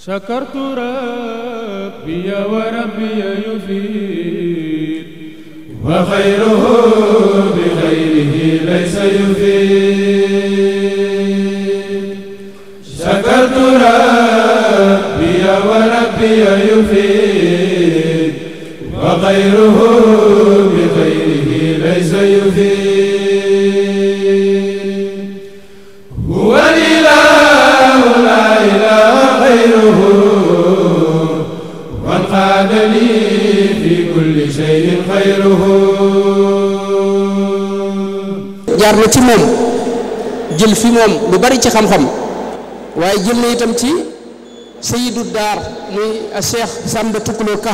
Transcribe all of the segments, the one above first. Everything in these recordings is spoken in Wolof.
شكرت ربي وربي يفيد وخيره بغيره ليس يفيد شكرت ربي وربي يفيد وخيره بغيره ليس يفيد هو الإله لا إله غيره وانقاد لي في كل شيء خيره jaar na ci moom jël fi moom lu bari ci xam-xam waaye jël na itam ci sayidu daar muy Cheikh Samba Tukuloo Ka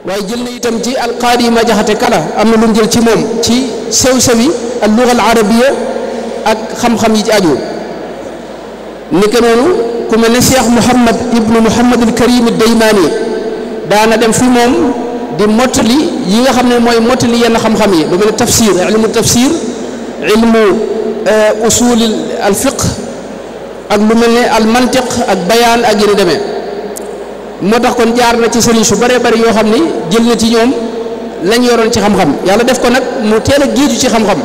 waaye jël na itam ci alqaadi ma jaxate kala am na lu mu jël ci moom ci sew-sewi al lugha al arabiya ak xam-xam yi ci aju ni ko noonu ku mel ne Cheikh Mouhamad ibnu Mouhamad al Karim ad-Daymaani daana dem fi moom di mottali yi nga xam ne mooy mottali yenn xam-xam yi lu mel ne tafsir ilmu tafsir ilmu usul al fiqh ak lu mel ne al mantiq ak bayaan ak yéen demee moo tax kon jaar na ci sëriñ su bëree bëri yoo xam ni jël na ci ñoom lañ yoroon ci xam-xam yàlla def ko nag mu teel a géeju ci xam-xam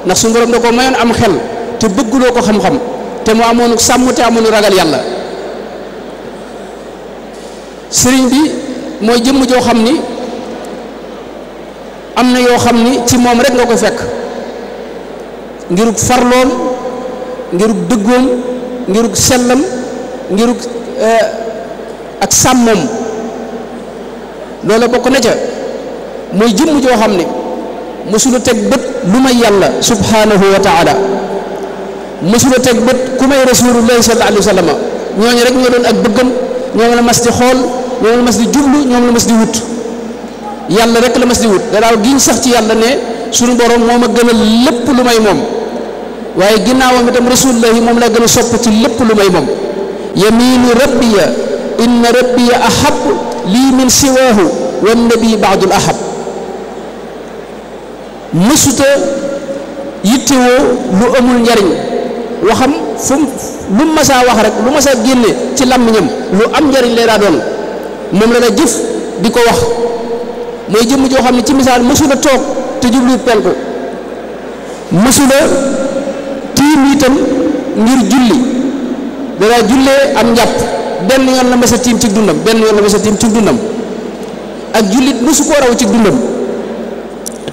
ndax suñu borom da ko mayoon am xel te bëgguloo ko xam-xam te mu amoonu sàmm te amoonu ragal yàlla sëriñ bi mooy jëmm joo xam ni am na yoo xam ni ci moom rek nga ko fekk ngirug farloom ngirug dëggoom ngirug sellam ngirug ak sàmmoom loola bokk na ca mooy jëmm joo xam ni mësula teg bët lu may yàlla subhanahu wa taala mësula teg bët ku may rasulullahi sallallahu alayhi wa sallam ñooñu rek ñoo doon ak bëggam ñoom la mas di xool ñoom la mas di jublu ñoom la mas di wut yàlla rek la mas di wut danaaw giñ sax ci yàlla ne suñu borom moo ma gënal lépp lu may moom waaye ginnaawam itam rasulullahi moom la gën a sopp ci lépp lu may moom yaminu rabbiya inna rabbiya ahab lii min siwaahu wan nabi baadul ahab mësuta yittewoo lu amul njariñ waxam fu lu masaa wax rek lu masaa génne ci làmmiñam lu am njariñ lay daa doon moom la jëf di ko wax mooy jëmm joo xam ne ci misaal mësula toog te jublu penku mësula tiim itam ngir julli danaa jullee am njàpp benn yoon la mësa tiim ci dundam benn yoon la mësa tiim ci dundam ak jullit mësu koo raw ci dundam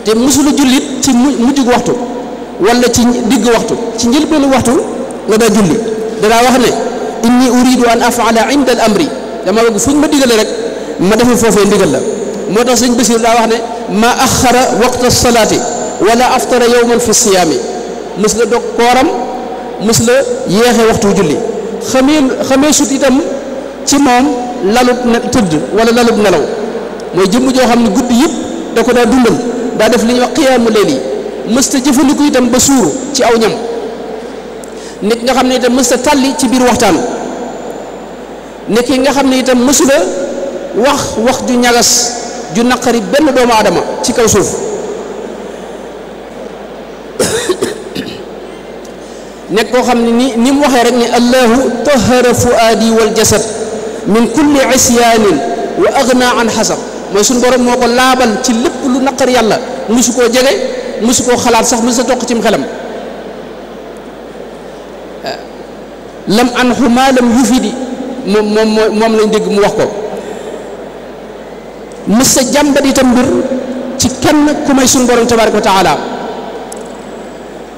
te mësula jullit ci mujjug waxtu wala ci digg waxtu ci njëlbeenu waxtu la daa julli danaa wax ne inni uridu an afala inda al amri dama bëgg fu ñu ma digale rek ma defal foofee ndigal la moo tax sëñ Basiir daa wax ne ma axara waqta salaati wala aftara yowman fi siyaami mës la dog kooram mës la yeexe waxtu julli xamee sut itam ci moom lalub tëdd wala lalub nelaw mooy jëmm joo xam ne guddi yëpp da ko daa dundal daa def li ñuy wax xiyaamu layli mës ta jëfandiku itam ba suuru ci aw ñam nit nga xam ne itam mës ta tàlli ci biir waxtaan nit ki nga xam ne itam mësula wax ju ñagas ju naqari benn doomu aadama ci kaw suuf nekk koo xam ne ni mu waxee rek ni allahu tahara fuaadi wal jasad min kulli isyaanin wa agna an xasab mooy suñu borom moo ko laabal ci lépp lu naqari yàlla musu koo jege musu koo xalaat sax musu sa toq cim xelam lam anxu maa lam yufidi moom lañ dégg mu wax ko mës sa jàmbat itam mbir ci kenn ku may suñu borom tabaraka wa taala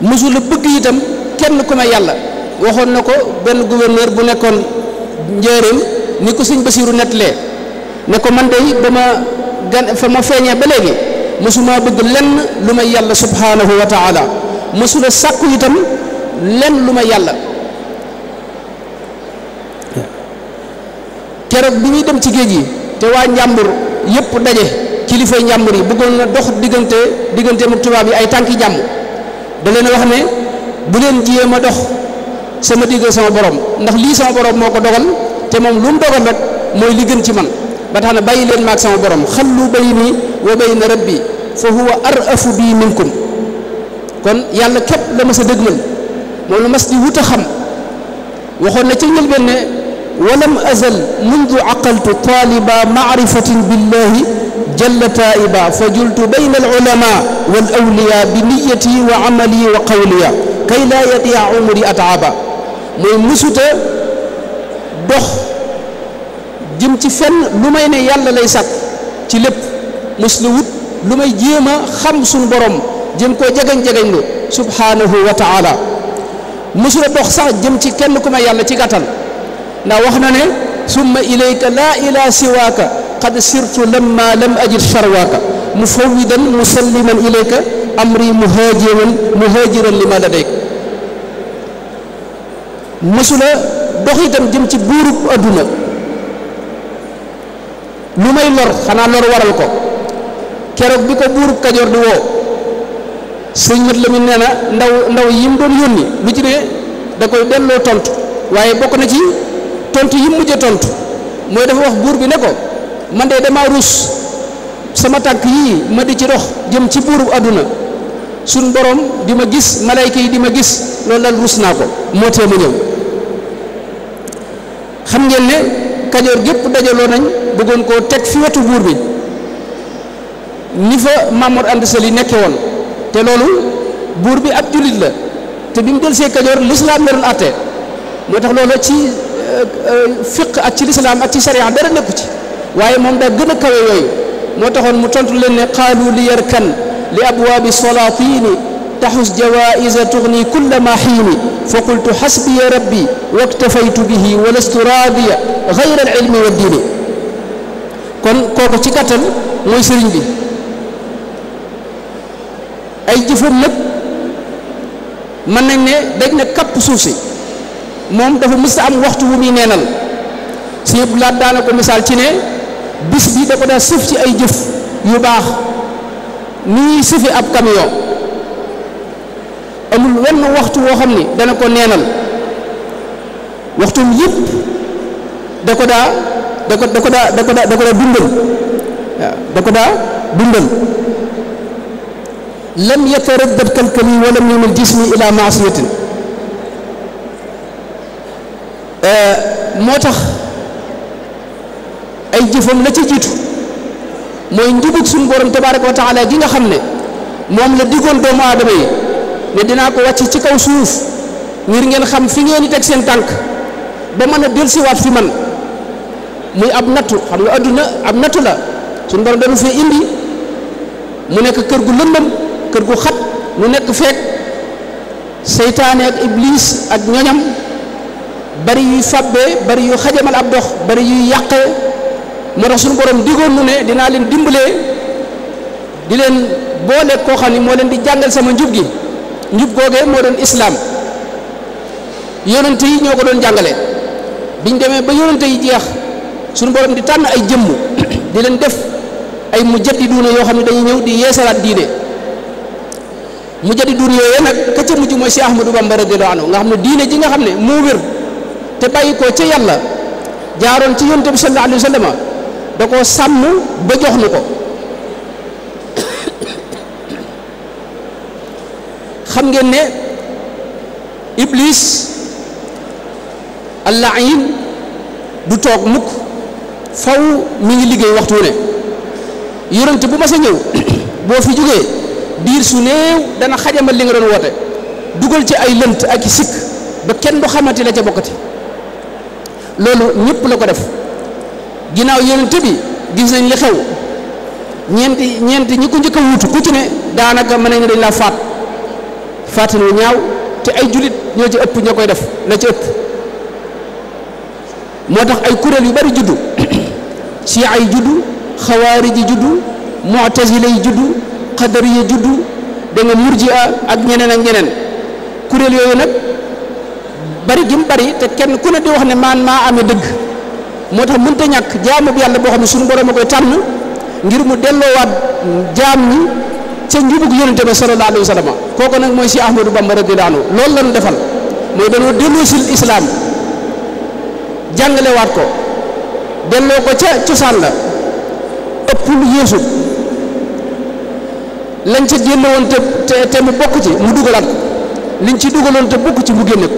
mësu la bëgg itam kenn ku may yàlla waxoon na ko benn gouverneur bu nekkoon njëriñ ni ko sëñ Basiiru nettalee ne ko man day ba ma fa ma feeñee ba léegi mësuma bëgg lenn lu may yàlla subhanahu wa taala mësula sàkku itam lenn lu may yàlla keroog bi ñuy dem ci géej gi te waa njàmbur yëpp daje kilifay njàmbur yi bëggoon na dox diggante mu tubaab yi ay tànki jàmm da leen wax ne bu leen jéem a dox sama digg sama borom ndax lii sama borom moo ko dogal te moom lu mu dogal rek mooy li gën ci man ba tax na bàyyi leen maag sama borom xallu bayni wa bayna rabbi fa huwa arafu bi minkum kon yàlla képp la mas a dëgmal moom la mas di wut a xam waxoon na ci njëlbeen ne walam azal mundu aqaltu taliba maarifatin billahi jalla taiba fa jultu bayna alulama wal awliya bi niyati wa amali wa qawliya kay la yadia umri ataaba mooy musuta dox jëm ci fenn lu may ne yàlla lay sàkk ci lépp mus la wut lu may jéem a xam suñu borom jëm koo jegañ-jegañ lu subhanahu wa taala musula dox sax jëm ci kenn ku may yàlla ci gàttal ndax wax na ne summa ilayka laa ila siwaaka qad sirtu lamma lam ajid sharwaaka mufawwidan musalliman ilayka amri muhajiran lima ladayk musula dox itam jëm ci buurub adduna lu may lor xanaa lor waral ko keroog bi ko buurub Kajoor di woo sëñ mat la mi nee na ndaw yi mu doon yónni lu ci ne da koy delloo tontu waaye bokk na ci tontu yi mujj tontu mooy dafa wax buur bi ne ko man de damaa ruus sama tànk yii ma di ci dox jëm ci buurub adduna suñ borom di ma gis malayka yi di ma gis loolu daal ruus naa ko moo tee ma ñëw xam ngeen ne Kajoor gépp dajaloo nañ bëggoon koo teg fi wetu buur bi ni fa Mamour Anta Sali nekke woon te loolu buur bi ab jullit la te bi mu del see Kajoor lislaam la doon àtte moo tax loolu ci fiq ak ci lislaam ak ci sariya dara nekku ci waaye moom daa gën a kawe yooyu moo taxoon mu tontu leen ne qaalu li yarkan li abwaabi salaatini taxus jawaïsa tugni kulla ma xiini fa qultu xasbiya rabbi waktafaytu bihi wa lastu raadiya gayra al ilmi wa diini kon kooku ci gàttal mooy sëriñ bi ay jëfam nag mën nañ ne daj na kapp suuf si moom dafa mës a am waxtu wu muy neenal si yëpp laat daana ko misaal ci ne bis bi da ko daa sëf ci ay jëf yu baax ni ñuy sëfe ab camion amul wenn waxtu woo xam ni dana ko neenal waxtum yëpp da ko daa dundal waaw da ko daa dundal lam yataraddad kalkali wa lam yumil jismi ila maasiyatin moo tax ay jëfam la ca jiitu mooy njubug suñu borom tabaaraka wa taala gi nga xam ne moom la diggoon doomu aadama yi ne dinaa ko wàcc ci kaw suuf ngir ngeen xam fi ngeen di teg seen tànk ba mën a dellusiwaat fi man muy ab nattu xam nga adduna ab nattu la suñu borom dañu fee indi mu nekk kër gu lëndëm kër gu xat mu nekk feek seytaane ak iblis ak ñoñam bari yuy fàbbee bari yu xajamal ab dox bari yuy yàqee moo tax suñu borom digoon nu ne dinaa leen dimbalee di leen boole koo xam ni moo leen di jàngal sama njub gi njub googee moo doon islaam yonente yi ñoo ko doon jàngale biñ demee ba yonente yi jeex suñu borom di tànn ay jëmm di leen def ay mujaddiduuna yoo xam ne dañuy ñëw di yeesalaat diine mujaddiduuna yooyu nag ka ca mujj mooy si Ahmadou Bamba radiyallahu anhu nga xam ne diine ji nga xam ne moo wér te bàyyi ko ca yàlla jaaroon ci yonent bi sallallahu alayhi wa sallam da koo sàmm ba jox nu ko xam ngeen ne iblis al-la'in du toog mukk faw mi ngi liggéey waxtu ne yonent bu ma sa ñëw boo fi jógee diir su néew dana xajamal li nga doon woote dugal ci ay lënt ak i sikk ba kenn du xamante la ca bokkati loolu ñëpp la ko def ginnaaw yonent bi gis nañ li xew ñeenti ñi ko njëkk a wuutu ku ci ne daanaka mën nañ dañ laa faatin wu ñaaw te ay julit ñoo ci ëpp ñoo koy def la ci ëpp moo tax ay kuréel yu bari juddu chia yi juddu xawaarij yi juddu mu'tazila yi juddu qadari yi juddu da nga murji'a ak ñeneen kuréel yooyu nag bari gi mu bari te kenn ku ne di wax ne maa amee dëgg moo tax mënta ñàkk jaamu bu yàlla boo xam ne suñu borom a koy tànn ngir mu delloowaat jaam ñi ca njubug yonente ba sallallahu alayhi wa sallam kooku nag mooy si Ahmadou Bamba radiyallahu anhu loolu lañu defal mooy dañoo delloo sil islaam jàngalewaat ko delloo ko ca cosaan la ëpp lu yeesu lañ ca génne woon te mu bokk ci mu dugalaat ko liñ ci dugaloon te bokk ci mu génne ko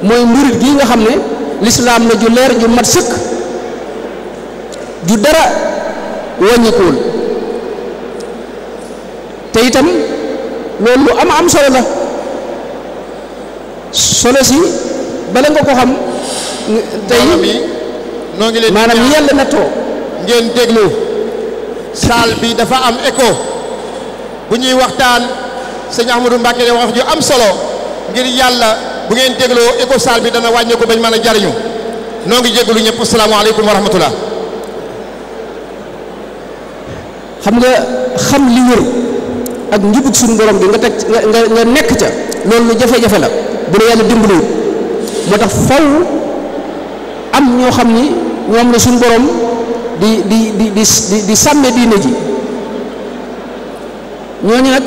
mooy murit gii nga xam ne lislaam la ju leer ju mat sëkk ju dara wàññikuwul te itam loolu lu am solo la solo si bala nga ko xam tey noo ngi leen maanaam ñi yàlla nattoo ngeen déglu salle bi dafa am écho bu ñuy waxtaan sëñ Ahmadou Mbacké wax ju am solo ngir yàlla bu ngeen dégloo écho salle bi dana wàññi ko bañ mën a jariñu noo ngi jéglu ñëpp asalaamaaleykum wa rahmatullah. xam nga xam li wër ak njubug suñu borom bi nga teg nga nekk ca loolu lu jafe-jafe la bu la yàlla dimbaliwut moo tax faw am ñoo xam ni ñoom la suñu borom di sàmme diine ji ñooñu nag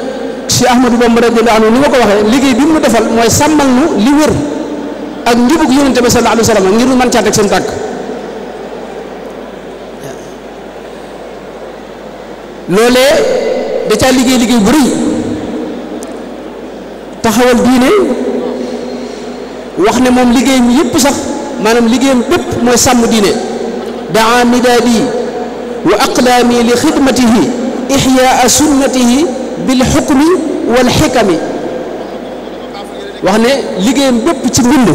si Ahmadou Bamba radiyallahu anhu ni ma ko waxee liggéey bi mu defal mooy sàmmal nu li wër ak njubug yonente bi sallallahu alayhi wa sallam ngir nu mën caa teg seen tàkk loolee da caa liggéey bu rëy taxawal diine wax ne moom liggéeyam yëpp sax maanaam liggéeyam bépp mooy sàmm diine daa midaadi wa aqlaami li xidmatihi ixyaa sunnatihi bil xukmi wal xikami wax ne liggéeyam bépp ci mbind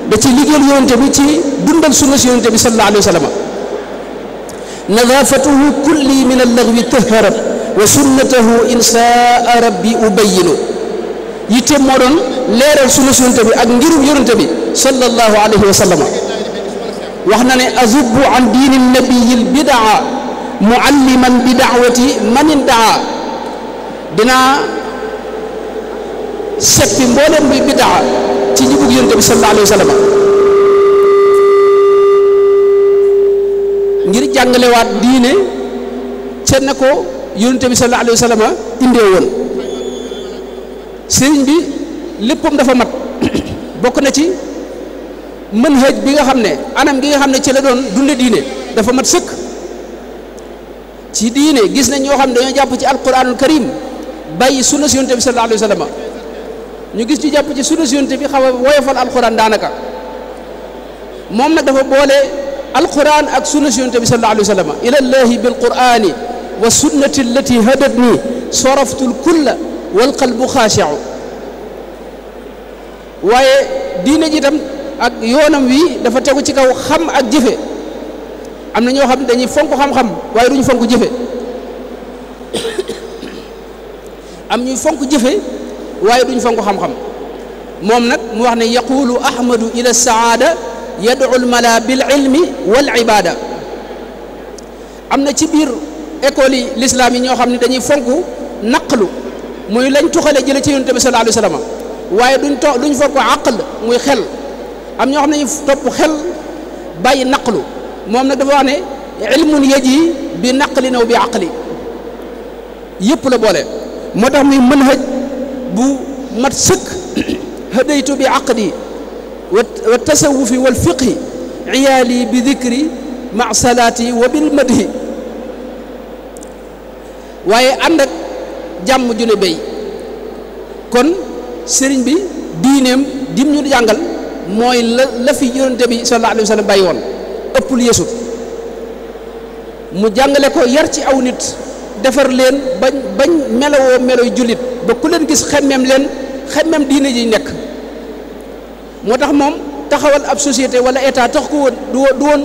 da ci liggéeyal yonente bi ci dundal sunna si yonente bi sallallahu alayhi wa sallam nadaafatuhu kulli min allaghwi taharat wa sunnatahu insaa rabbi ubayinu yitteem moo doon leeral sunna si yonente bi ak ngirum yonente bi sallallahu alayhi wa sallam wax na ne azubu an diini nabiyil bidaa mualliman bi daawati man indaa dinaa seppi mboolem bi bidaa ci njubug yonente bi sallallahu alayhi wa sallam ngir jàngalewaat diine ca na ko yonente bi sallallahu alayhi wa sallam indee woon sëriñ bi léppam dafa mat bokk na ci manhaj bi nga xam ne anam gi nga xam ne ci la doon dunde diine dafa mat sëkk ci diine gis nañ ñoo xam ne dañoo jàpp ci alquranul karim bàyyi sunna si yonente bi sallallahu alayhi wa sallam ñu gis ñu jàpp ci sunna si yonente bi xaw a woyofal alquran daanaka moom nag dafa boole alquran ak sunna si yonente bi sallallahu alayhi wa sallam ilallahi bil qurani wa sunnati allati hadatni soraftu l kulla wal qalbu xaashiu waaye diine ji tam ak yoonam wi dafa tegu ci kaw xam ak jëfe am na ñoo xam ne dañuy fonk xam-xam waaye duñu fonk jëfe am ñuy fonk jëfe waaye duñ fonk xam-xam moom nag mu wax ne yaqulu ahmadu ila saada yad'u almala bil ilmi wal ibada am na ci biir école yi l'islam yi ñoo xam ne dañuy fonk naqlu muy lañ tuxale jële ci yonent bi sallallahu alayhi wa sallam waaye duñ fonk aql muy xel am ñoo xam ne ñu topp xel bàyyi naqlu moom nag dafa wax ne ilmun yaji bi naqli naw bi aqli yëpp la boole moo tax muy manhaj bu mat sëkk hadaytu bi aqdi wa tasawufi wal fiqhi iyaali bi dikri ma salaati wa bil madhi waaye ànd ak jàmm ju ne béy kon sëriñ bi diineem dim ñu jàngal mooy la fi yonente bi sallallahu alayhi wa sallam bàyyi woon ëppul yeesut mu jàngale ko yar ci aw nit defar leen bañ melowoo meloy jullit ba ku leen gis xemmem leen xemmem diine ji nekk moo tax moom taxawal ab société wala état tax ko woon du woon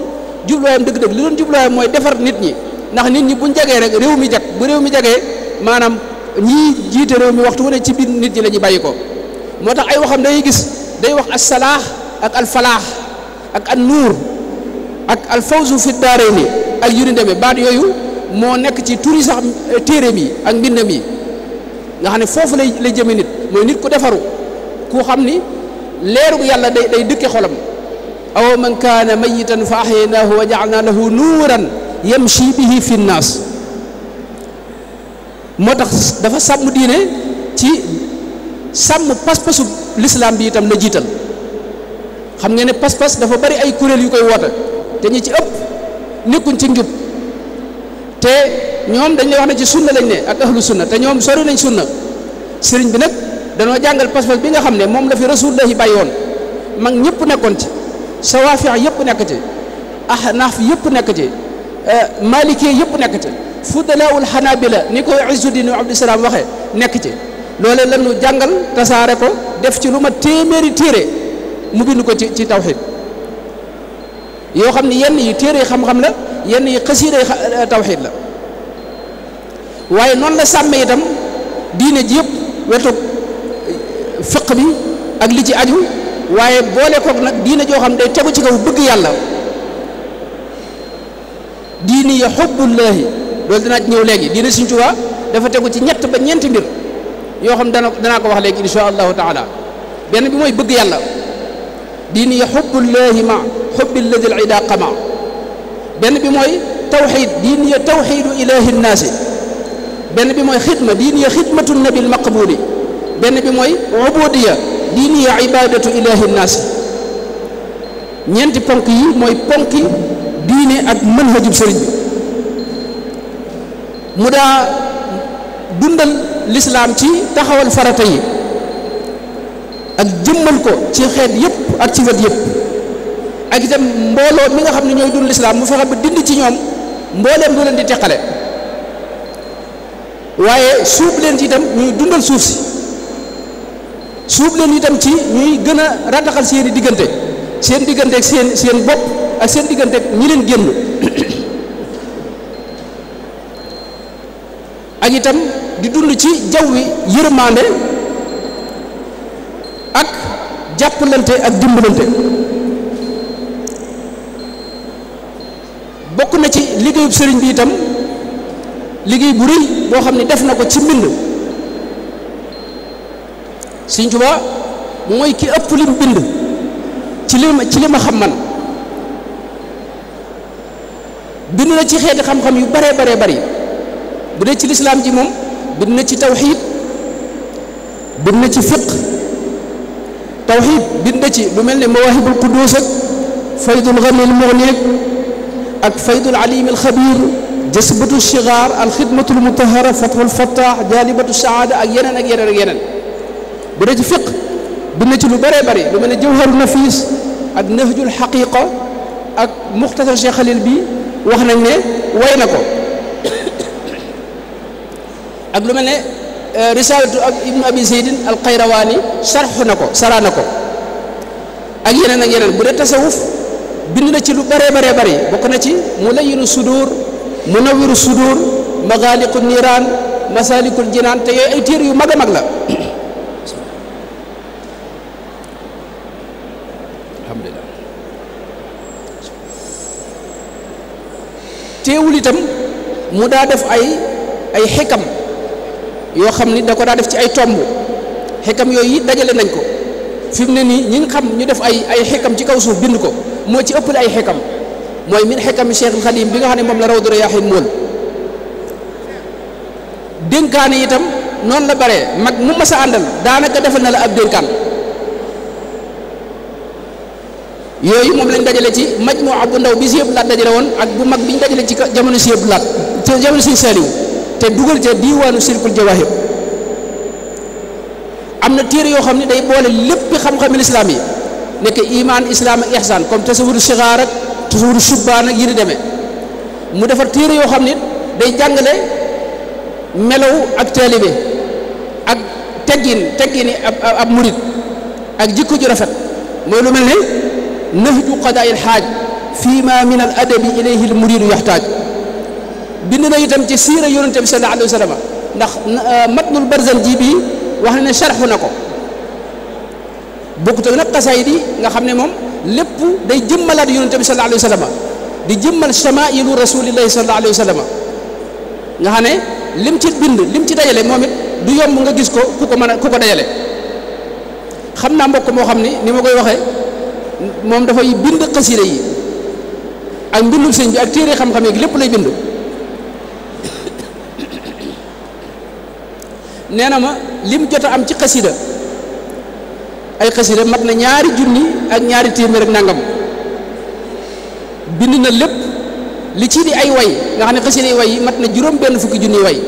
jubluwaayam dëgg-dëgg li doon jubluwaayam mooy defar nit ñi ndax nit ñi buñ jagee rek réew mi jag bu réew mi jagee maanaam ñii jiite réew mi waxtu wu ne ci biir nit ñi la ñuy bàyyi ko moo tax ay waxam day gis day wax as-salaax ak al-falaax ak an-nuur ak al-fawzu fi daarayni ak yu ni demee baat yooyu moo nekk ci turi sax téeréem yi ak mbindam yi nga xam ne foofu lay jëme nit mooy nit ku defaru ku xam ni leeru yàlla day dëkke xolam aw man kaana mayitan fa ahyaynaahu wa ja'alnaa lahu nuuran yamshi bihi fi nnaas moo tax dafa sàmm diine ci sàmm pas-pasu lislaam bi itam la jiital xam ngeen ne pas-pas dafa bari ay kuréel yu koy woote te ñi ci ëpp nekkuñ ci njub te ñoom dañ lay wax ne ci sunna lañ ne ak ahlu sunna te ñoom sori nañ sunna sëriñ bi nag danoo jàngal pas-pas bi nga xam ne moom la fi rasulullahi bàyyi woon mag ñëpp nekkoon ci sawaafi yëpp nekk ci ahnaaf yëpp nekk ci maliki yëpp nekk ci fudalaawul xanaabila ni ko Izzuddin Abdusalaam waxee nekk ci loole lañu jàngal tasaare ko def ci lu ma téeméeri téere mu bind ko ci tawxiid yoo xam ne yenn yi téere xam-xam la yenn yi xasiida tawxiid la waaye noonu la sàmme itam diine ji yëpp wetu fiq bi ak li ci aju waaye boole kook nag diine joo xam day tegu ci kaw bëgg yàlla diine ya xubbullaahi loolu dinaa ci ñëw léegi diine Sëriñ Tuubaa dafa tegu ci ñett ba ñeenti mbir yoo xam danaa ko wax léegi insha allahu taala benn bi mooy bëgg yàlla diine ya xubbullaahi ma xubbi alladi al ida qama benn bi mooy tawxiid diine ya tawxiidu ilaahi nnaasi benn bi mooy xidma diine ya xidmatu nabil maqbuli benn bi mooy ubudiya diine ya ibadatu ilaahi nnaasi ñeenti ponk yi mooy ponki diine ak manhajub sëriñ bi mu daa dundal lislaam ci taxawal farata yi ak jëmmal ko ci xeet yëpp ak ci wet yëpp ak itam mbooloo mi nga xam ne ñooy dund lislaam mu fexe ba dindi ci ñoom mbooleem lu leen di teqale waaye suub leen ci itam ñuy dundal suuf si suub leen itam ci ñuy gën a rataxal seeni diggante ak seen bopp ak seen diggante ak ñi leen génn ak itam di dund ci jaww wi yërmande ak jàppalante ak dimbalante bokk na ci liggéeyub sëriñ bi itam liggéey bu rëy boo xam ne def na ko ci mbind Sëriñ Tuubaa mooy ki ëpp lim bind ci li ma xam man bind na ci xeeti xam-xam yu bare bari bu dee ci lislaam ji moom bind na ci tawxiid bind na ci fiq tawxiid bind na ci lu mel ne mawaahibul quddus ak faydul ghanil mughni ak faydul alimil xabiir jasbatu shigaar alxidmatul mutahara fathul fattah jaalibatu saada ak yeneen bu dee ci fiq bind na ci lu bëree bëri lu mel ne jawharu nafis ak nahjul xaqiqa ak muxtasar Cheikh Xalil bi wax nañ ne way na ko ak lu mel ne risalatu ak ibnu abi zeydin al qayrawaani sarxu na ko saraa na ko ak yeneen bu dee tasawuf bind na ci lu bëree bëri bokk na ci mulayinu sudur munawiru sudur magaaliqu niiraan masalikul jinaan te yooyu ay téere yu mag a mag la alhamdulillah teewul itam mu daa def ay xikam yoo xam ni da ko daa def ci ay tomb xikam yooyu dajale nañ ko fi mu ne nii ñi nga xam ñu def ay xikam ci kaw suuf bind ko moo ci ëppale ay xikam mooy min xikam Cheikhul Xadim bi nga xam ne moom la Rawdu Rayaahiin mool dénkaane itam noonu la bare mag mu mas a àndal daanaka defal na la ab dénkaan yooyu moom lañ dajale ci majmuwa bu ndaw bi si yëpp laat dajale woon ak bu mag bi ñu dajale ci jamono si yëpp laat ci jamono si Saliou te dugal ca diiwaanu Sirkul Jawaahir am na téere yoo xam ne day boole lépp xam-xami lislaam yi nekk iman islam ak ihsaan comme tasawuru sigaar ak tasawuru shubbaan ak yi ni demee mu defar téere yoo xam ne day jàngale melaw ak taalibe ak teggini ab murit ak jikko ju rafet mooy lu mel ne nahju qadaa'il xaaj fii ma min al adabi ilayhi al muridu yaxtaaj bind na itam ci siira yonente bi sallallahu alayhi wa sallam ndax matnul barzanji bi wax na ne sharxu na ko bokkut ak nag xasaayid yi nga xam ne moom lépp day jëmmalaat yonente bi sallallahu alayhi wa sallam di jëmmal shamailu rasulillahi sallallahu alayhi wa sallam nga xam ne lim ci bind lim ci dajale moom it du yomb nga gis ko ku ko dajale xam naa mbokk moo xam ni ma koy waxee moom dafay bind xasida yi ak mbindum sëñ bi ak téere xam-xam yi lépp lay bind nee na ma lim jot a am ci xasida ay xasida mat na 2 junni ak 2 téeméer ak nangam bind na lépp li ci di ay way nga xam ne xasida yi way yi mat na juróom-benn fukki junni way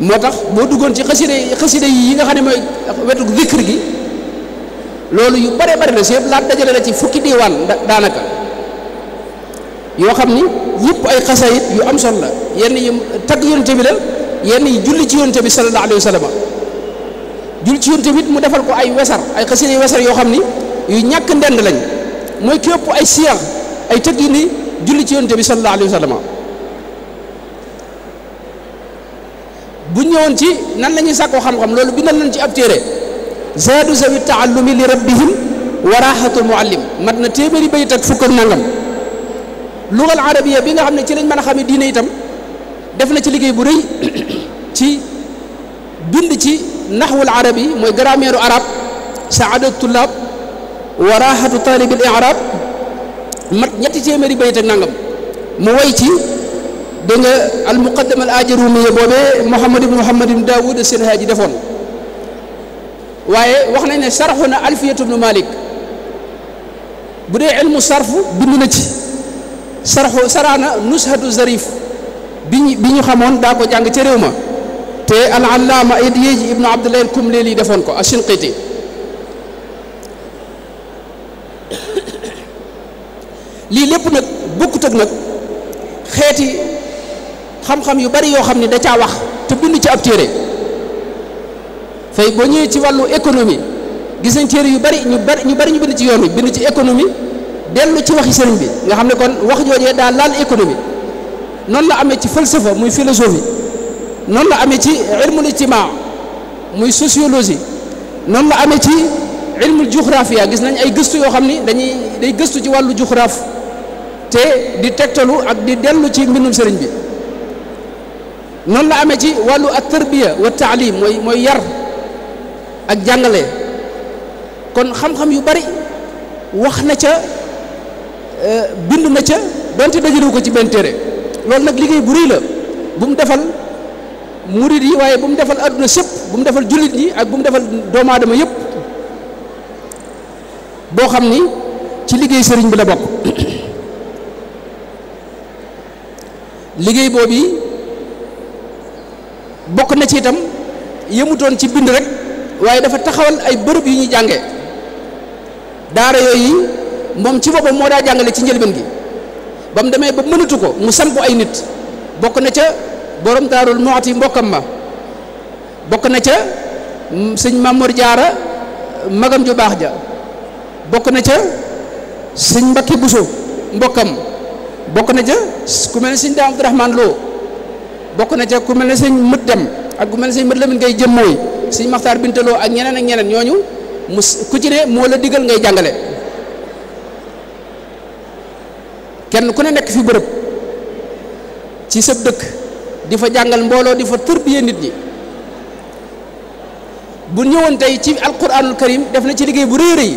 moo tax boo duggoon ci xasida yi nga xam ne mooy wetu zikr gi loolu yu bare bare la si yëpp laat dajale la ci fukki diiwaan daanaka yoo xam ni yëpp ay xasaayit yu am solo la yenn yi tagg yonent bi la yenn yi julli ci yonent bi sallallahu alayhi wa sallam julli ci yonent bi mu defal ko ay wesar ay xasida yu wesar yoo xam ni yu ñàkk ndend lañ mooy ki ëpp ay siyaax ay tëgg yi ni julli ci yonent bi sallallahu alayhi wa sallam bu ñëwoon ci nan la ñuy sàkkoo xam-xam loolu bindal nañ ci ab téere zaadu zawi taallumi li rabbihim wa raxatul muallim mat na téeméeri bayit ak fukk ak nangam lugal arabiya bi nga xam ne ci lañ mën a xamee diine itam def na ci liggéey bu rëy ci bind ci naxwul arabi mooy grammaire arab saadatu tullaab wa raxatu taalibil i'rab mat ñetti téeméeri bayit ak nangam mu way ci dégg nga al muqaddama al ajarumiya boobee Muhammad ibn Daawud as-Sinhaaji defoon waaye wax nañ ne sarxu na alfiyatu ibnu Malik bu dee ilmu sarfu bind na ci saraana nushatu zarif bi ñu xamoon daa ko jàng ca réew ma te al allaama Yedyeji ibnu Abdullah al-Kumleli defoon ko as-Shinqiti lii lépp nag bokkut ak nag xeeti xam-xam yu bari yoo xam ne da caa wax te bind ci ab téere fay boo ñëwee ci wàllu économie gis nañ téere yu bari ñu bind ci yoon wi bind ci économie dellu ci waxi sëriñ bi nga xam ne kon wax joojee daa laal économie noonu la amee ci falsafa muy philosophie noonu la amee ci ilmul ijtimaa muy sociologie noonu la amee ci ilmul juxrafia gis nañ ay gëstu yoo xam ni day gëstu ci wàllu juxraf te di tegtalu ak di dellu ci mbindum sëriñ bi noonu la amee ci wàllu at tarbiya wa taalim mooy yar ak jàngale kon xam-xam yu bari wax na ca bind na ca donte dajalewu ko ci benn téere loolu nag liggéey bu rëy la bu mu defal murid yi waaye bu mu defal adduna sëpp bu mu defal jullit yi ak bu mu defal doomu aadama yëpp boo xam ni ci liggéey sëriñ bi la bokk liggéey boobu bokk na ci itam yëmutoon ci bind rek waaye dafa taxawal ay bërëb yu ñuy jànge daara yooyu moom ci boppam moo daa jàngale ci njëlbeen gi ba mu demee ba mënatu ko mu samp ay nit bokk na ca borom Daarul Muxti mbokkam ma bokk na ca sëñ Mamor Jaara magam ju baax ja bokk na ca sëñ Mbakki Buso mbokkam bokk na ca ku mel ne sëñ Daam Abdurahmaan Lo bokk na ca ku mel ne sëñ Mët Dem ak ku mel ne sëñ Mët Lamin ngay jëm mooy sëñ Maxtaar Bintaloo ak ñeneen ñooñu mu ku ci ne moo la digal ngay jàngale kenn ku ne nekk fi bërëb ci sab dëkk di fa jàngal mbooloo di fa tërbiye nit ñi bu ñëwoon tey ci alquranul karim def na ci liggéey bu rëy rëy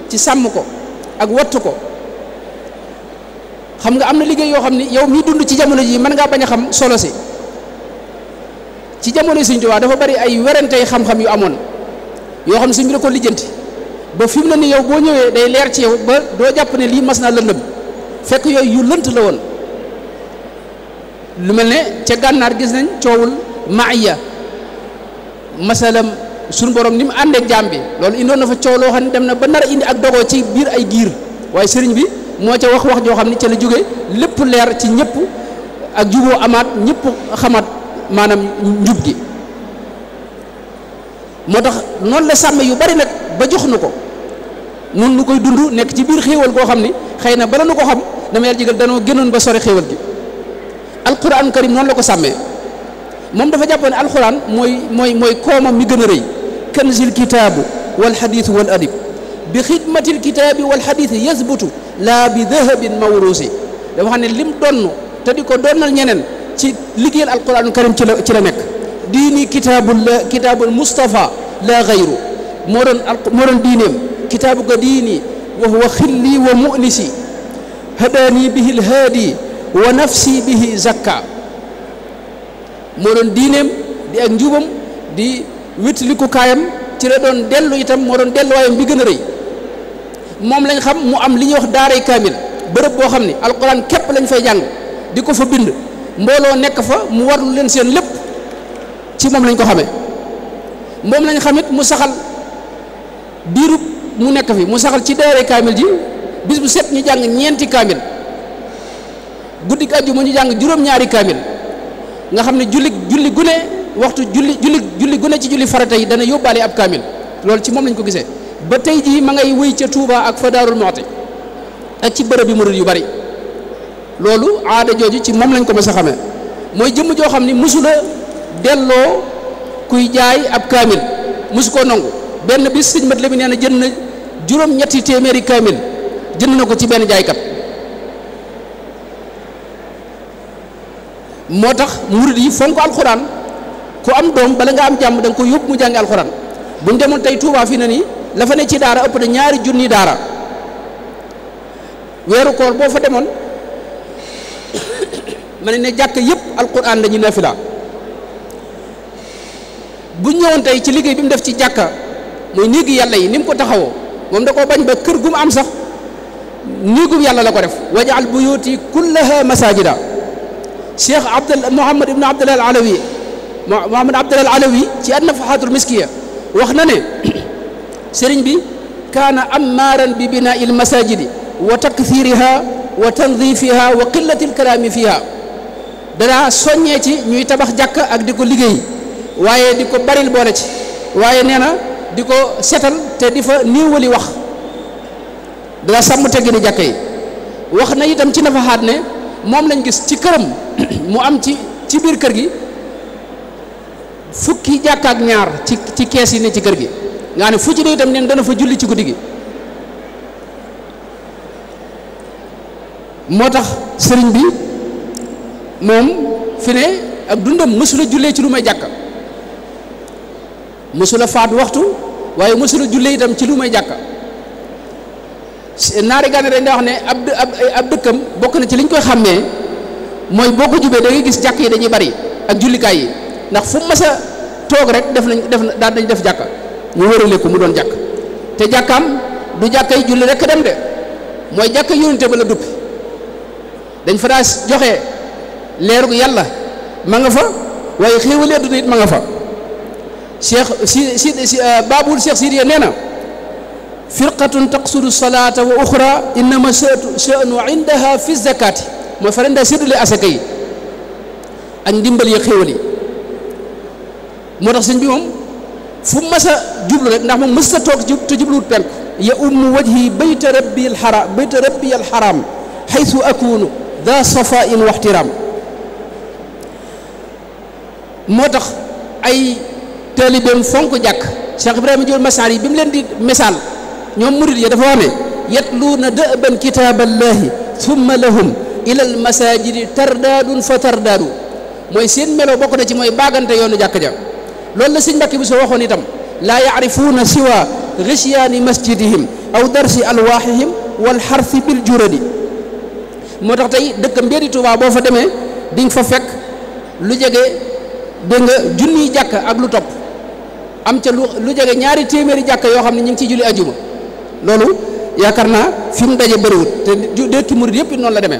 ci sàmm ko ak wattu ko xam nga am na liggéey yoo xam ni yow miy dund ci jamono ji mën ngaa bañ a xam solo si ci jamono Sëñ Tuubaa dafa bari ay werantey xam-xam yu amoon yoo xam ne suñ bi da ko lijjanti ba fi mu ne ni yow boo ñëwee day leer ci yow ba doo jàpp ne lii mas naa lëndëm fekk yooyu yu lënt la woon lu mel ne ca gànnaar gis nañ coowul maaya masalam suñu borom ni mu àndeek jaam bi loolu indoon na fa coow loo xam ne dem na ba nar a indi ak dogoo ci biir ay giir waaye sëriñ bi moo ca wax joo xam ne ca la jóge lépp leer ci ñëpp ak juboo amaat ñëpp xamaat maanaam njub gi moo tax noonu la sàmme yu bari nag ba jox nu ko nun nu koy dund nekk ci biir xéewal goo xam ni xëy na bala nu ko xam dama yàlla jégal danoo génnoon ba sore xéewal gi alquran karim noonu la ko sàmmee moom dafa jàppoon ne alquran mooy koomam mi gën a rëy kanzil kitaabu wal xadiisu wal adib bi xidmatil kitaabi wal xadiisi yasbutu laa bi dahabin mawruusi dafa xam ne lim donn te di ko donnal ñeneen ci liggéeyal alquran karim ci la nekk diini kitaabul Mustafa la gayru moo doon diineem kitaabu ga diini wa huwa xilli wa mu'nisi hadaani bihi lhaadi wa nafsi bihi zakka moo doon diineem di ak njubam di wétliku kaayam ci la doon dellu itam moo doon delluwaayam bi gën a rëy moom lañ xam mu am li ñuy wax daaray kaamil bërëb boo xam ne alquran képp lañ fay jàng di ko fa bind mbooloo nekk fa mu warlu leen seen lépp ci moom lañ ko xamee moom lañ xamit mu saxal diirub mu nekk fi mu saxal ci daare kaamil ji bis bu set ñu jàng ñeenti kaamil guddi àjjuma ñu jàng juróom-ñaari kaamil nga xam ne julli gune waxtu julli gune ci julli farata yi dana yóbbaale ab kaamil loolu ci moom lañ ko gisee ba tey jii ma ngay wëy ca Touba ak fa Daarul Muxti ak ci bërëb bi murid yu bari loolu aada jooju ci moom lañ ko mës a xamee mooy jëmm joo xam ni mësula delloo kuy jaay ab kaamil mësu koo nangu benn bis sëñ mat la mi nee na jënd na juróom-ñetti téeméeri kaamil jënd na ko ci benn jaaykat moo tax murid yi fonk alxuraan ku am doom bala nga am jàmm da nga ko yóbbu mu jàngi alxuraan bu ñu demoon tey Touba fii na nii la fa ne ci daara ëpp na 2 junni daara weeru koor boo fa demoon ma ne jàkk yëpp alxuraan lañuy nafila bu ñëwoon tey ci liggéey bi mu def ci jàkka muy néegi yàlla yi ni mu ko taxawoo moom da koo bañ ba kër gu mu am sax néegum yàlla la ko def wajaal buyuti kullaha masajida cheikh Muhammad ibn Abdallah al Alawi Muhammad Abdallah al Alawi ci an-Nafahatul Miskiya wax na ne sëriñ bi kaana ammaaran bi binaa'i al masajidi wa takthiriha wa tandifiha wa qillati al kalaami fiha danaa soññee ci ñuy tabax jàkka ak di ko liggéey waaye di ko baril boole ci waaye nee na di ko setal te di fa néewali wax dana sàmm teggini jàkka yi wax na itam ci nafaxaat ne moom lañ gis ci këram mu am ci biir kër gi fukki jàkka ak ñaar ci kees yi ne ci kër gi nga ne fu ci dee itam neen dana fa julli ci guddi gi moo tax sëriñ bi moom fi ne ak dundam mësula jullee ci lu may jàkka mësula faat waxtu waaye mësula jullee itam ci lu may jàkka naari gànnaar dañ daa wax ne ab dëkkam bokk na ci liñ koy xàmmee mooy boo ko jubee da ngay gis jàkk yi dañuy bari ak jullikaay yi ndax fu mu mas a toog rek daal dañ def jàkka ñu wërale ko mu doon jàkk te jàkkaam du jàkka yi julli rek dem de mooy jàkka yónente ba la duppi dañ fa daa joxe leeru yàlla ma nga fa waaye xéewali adduna it ma nga fa baabul Cheikh Sidiya nee na firqatun taqsudu salata wa uxra innama sha'nu indaha fi zakati mooy fa leen daa séddale asaka yi ak ndimbal yi xéewal yi moo tax sëñ bi moom fu mas a jublu rek ndax moom mës a toog te jubluwut penku ya ummu wajhi bayta rabbi alxaram xaytu akunu da safain wa ixtiram moo tax ay taalibeem fonk jàkk Cheikh Ibrahima Diop Masar yi bi mu leen di misaal ñoom murid ya dafa wax ne yatluuna da'ban kitaaballahi thumma lahum ila al masajidi tardaadun fa tardaadu mooy seen melo bokk na ci mooy baagante yoonu jàkk ja loolu la sëñ Mbàkke bi soo waxoon itam laa yaarifuuna siwa ghishyaani masjidihim aw darsi alwaahihim wal xarsi bil juradi moo tax tey dëkk mbiri Tuubaa boo fa demee di nga fa fekk lu jege dégg nga junniy jàkk ak lu topp am ca lu jege 2 téeméeri jàkk yoo xam ne ñu ngi ciy julli ajuma loolu yaakaar naa fi mu daje bëriwut te dëkki murid yëpp noonu la demee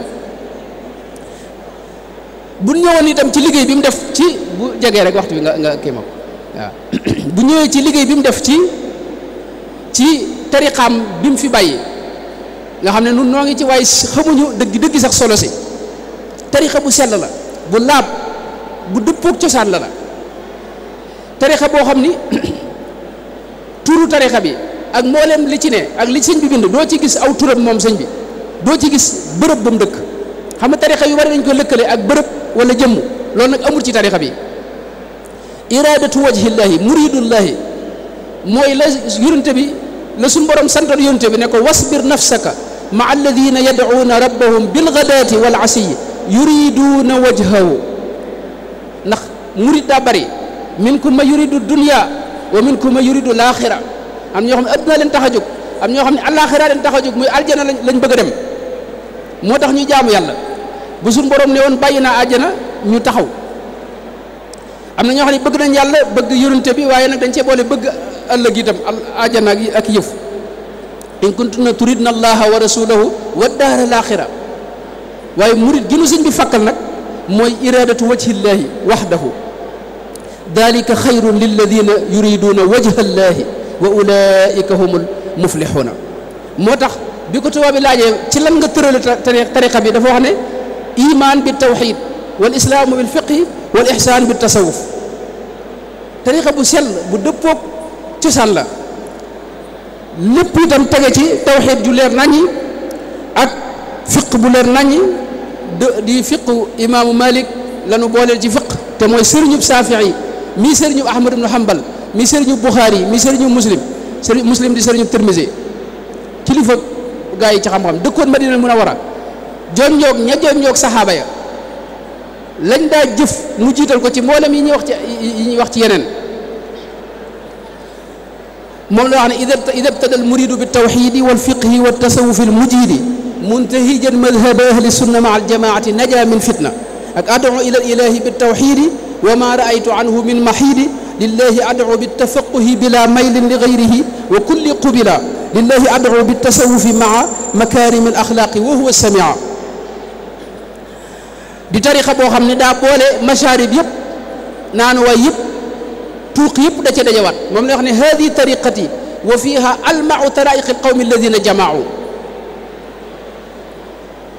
bu ñëwoon itam ci liggéey bi mu def ci bu jegee rek waxtu bi nga kii ma ko waaw bu ñëwee ci liggéey bi mu def ci tariqaam bi mu fi bàyyi nga xam ne nun noo ngi ci waaye xamuñu dëgg sax solo si tariqa bu sell la bu laab bu dëppook cosaan la tariqa boo xam ni turu tariqa bi ak mboolem li ci ne ak li sëñ bi bind doo ci gis aw turam moom sëñ bi doo ci gis bërëb ba mu dëkk xam nga tariqa yu bari dañ ko lëkkale ak bërëb wala jëmm loolu nag amul ci tariqa bi iradatu wajhillahi muridullahi mooy la yonente bi la suñ borom santoon yonente bi ne ko wasbir nafsaka ma alladina yad'uuna rabbahum bilghadaati wal asiyi yuriduuna wajhahu ndax murid daa bari minkum ma yuridu dunya wa minkum ma yuridu laaxira am ñoo xam ne adduna leen tax a jóg am ñoo xam ne àllaaxira leen tax a jóg muy aljana lañ bëgg a dem moo tax ñu jaamu yàlla bu suñ borom ne woon bàyyi naa àjjana ñu taxaw am na ñoo xam ne bëgg nañ yàlla bëgg yonente bi waaye nag dañ cee boole bëgg ëllëg itam àjjana ak yëf in kuntunna turidna allaha wa rasulahu wa daara laaxira waaye murid gi nu sëñ bi fàkkal nag mooy iradatu wajhillahi wahdahu dalika xayrun lilladina yuriduuna wajha allahi wa ulaika humul muflixuuna moo tax bi ko tubaab bi laajee ci lan nga tërale tariqa bi dafa wax ne iman bi tawxid wal islaamu bil fiqhi wal ihsaan bi tasawuf tariqa bu sell bu dëppoog cosaan la lépp itam tege ci tawxid ju leer naññi ak fiq bu leer naññi di fiqu imaamu Malik lanu booleel ci fiq te mooy sëriñub Saafi'i mii sëriñub Ahmad ibnu Hanbal mii sëriñub Buxaari mii sëriñub Muslim di sëriñub Tirmisi kilifa gaa yi ci xam-xam dëkkoon Madina Munawara jonjoog ña jonjoog saxaaba ya lañ daa jëf mu jiital ko ci mboolem yi ñuy wax ci yeneen moom la wax ne ida btada al muridu bi tawxidi wal fiqhi wa tasawufi al mujidi muntahijan madhaba ahli sunna maa al jamaati naja min fitna ak ad'u ila al ilahi bi tawxidi wa ma raaytu anhu min mahidi lillahi ad'u bi tafaquhi bila maylin li gayrihi wa kulli qubila lillahi ad'u bi tasawufi maa makarim al axlaaqi wa huwa samia di tariqa boo xam ne daa boole masharib yëpp naanu waay yëpp tuuq yëpp da ca dajawaat moom la wax ne hadi tariqati wa fiha almau taraiqi alqawmi alladina jamaau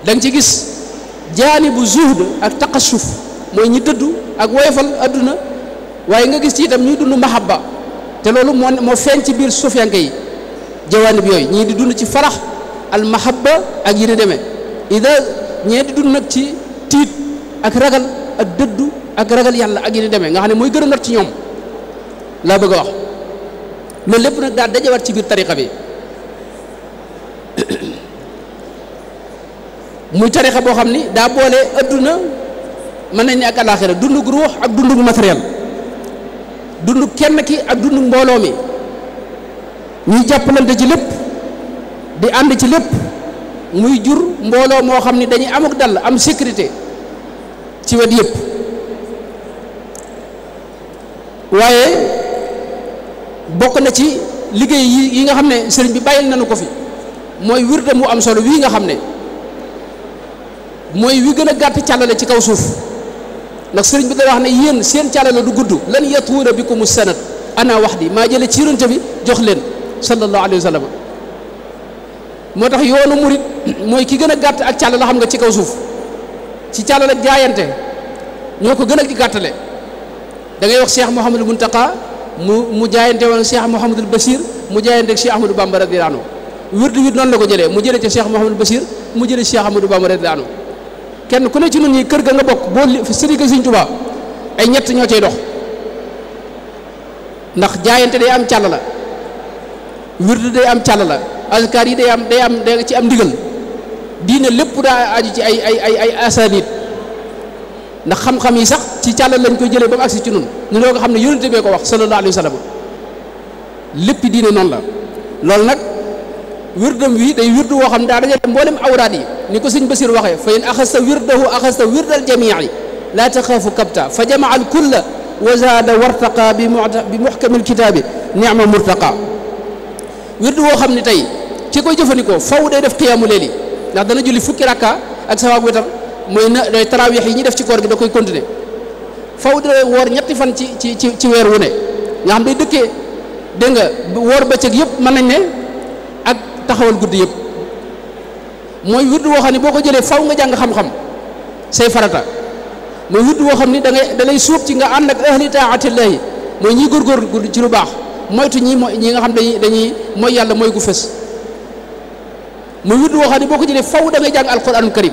da nga ci gis jaanibu zuhd ak taqashuf mooy ñi dëddu ak woyofal adduna waaye nga gis ci itam ñuy dund mahabba te loolu moo feeñ ci biir sufiyanke yi jawaanib yooyu ñii di dund ci farax al mahabba ak yi ni demee ida ñee di dund nag ci tiit ak ragal ak dëddu ak ragal yàlla ak yi ni demee nga xam ne mooy gën a not ci ñoom laa bëgg a wax loolu lépp nag daal dajawaat ci biir tariqa bi muy tariqa boo xam ni daa boole adduna mën nañ ne ak alaxira dundug ruux ak dundug matériel dundug kenn ki ak dundug mbooloo mi ñuy jàppalante ci lépp di ànd ci lépp muy jur mbooloo moo xam ni dañuy amuk dal am sécurité ci wet yëpp waaye bokk na ci liggéey yi nga xam ne sëriñ bi bàyyil nañu ko fi mooy wirda mu am solo wii nga xam ne mooy wi gën a gàtt càllale ci kaw suuf ndax sëriñ bi da wax ne yéen seen càllale du gudd lan yatuula bikum sanad ana wax di maa jële ci yonent bi jox leen sallallahu alayhi wa sallam moo tax yoonu murit mooy ki gën a gàtt ak càllale xam nga ci kaw suuf ci càllale jaayante ñoo ko gën a gàttale da ngay wax Cheikh Mouhamadul Muntaqa mu jaayante woon Cheikh Mouhamadul Basir mu jaayante ak Cheikh Ahmadou Bamba radiyallahu anhu wirdu wi noonu la ko jëlee mu jëlee ci Cheikh Mouhamadul Basir mu jëlee Cheikh Ahmadou Bamba radiyallahu anhu kenn ku ne ci nun ñi kër ga nga bokk boo sëriñ Sëriñ Tuubaa ay ñett ñoo cay dox ndax jaayante day am càll la wirdu day am càll la azkar yi day ci am ndigal diine lépp daa aju ci ay asanid ndax xam-xam yi sax ci càllal lañ koy jëlee ba mu agsi ci nun ñu loo nga xam ne yonente bee ko wax sallallahu alayhi wa sallam lépp diine noonu la loolu nag wirdam wi day wirdu woo xam ne daa dajale mboolem awraad yi ni ko sëñ Basir waxee fa in axasta wirdahu axasta wirdal jamii laa taxaafu kabta fa jamaa al kulla wa zaada wartaqa bi muxkami alkitaabi nicma murtaqa wirdu woo xam ne tey ki koy jëfandikoo faw day def qiyaamu leeli ndax dana julli fukki rakka ak sawaag wetar mooy day taraawix yi ñuy def ci koor gi da koy continuer faw da woor ñetti fan ci weer wu ne nga xam day dëkkee dégg nga woor bëccëg yëpp mën nañ ne ak taxawal guddi yëpp mooy wirdu woo xam ne boo ko jëlee faw nga jàng xam-xam say farata mooy wirdu woo xam ne da lay suub ci nga ànd ak ahli taatillahi mooy ñiy góorgóor ci lu baax moytu ñi nga xam dañuy mooy yàlla mooy gu fës mooy wirdu woo xam ne boo ko jëlee faw da ngay jàng alquranul karim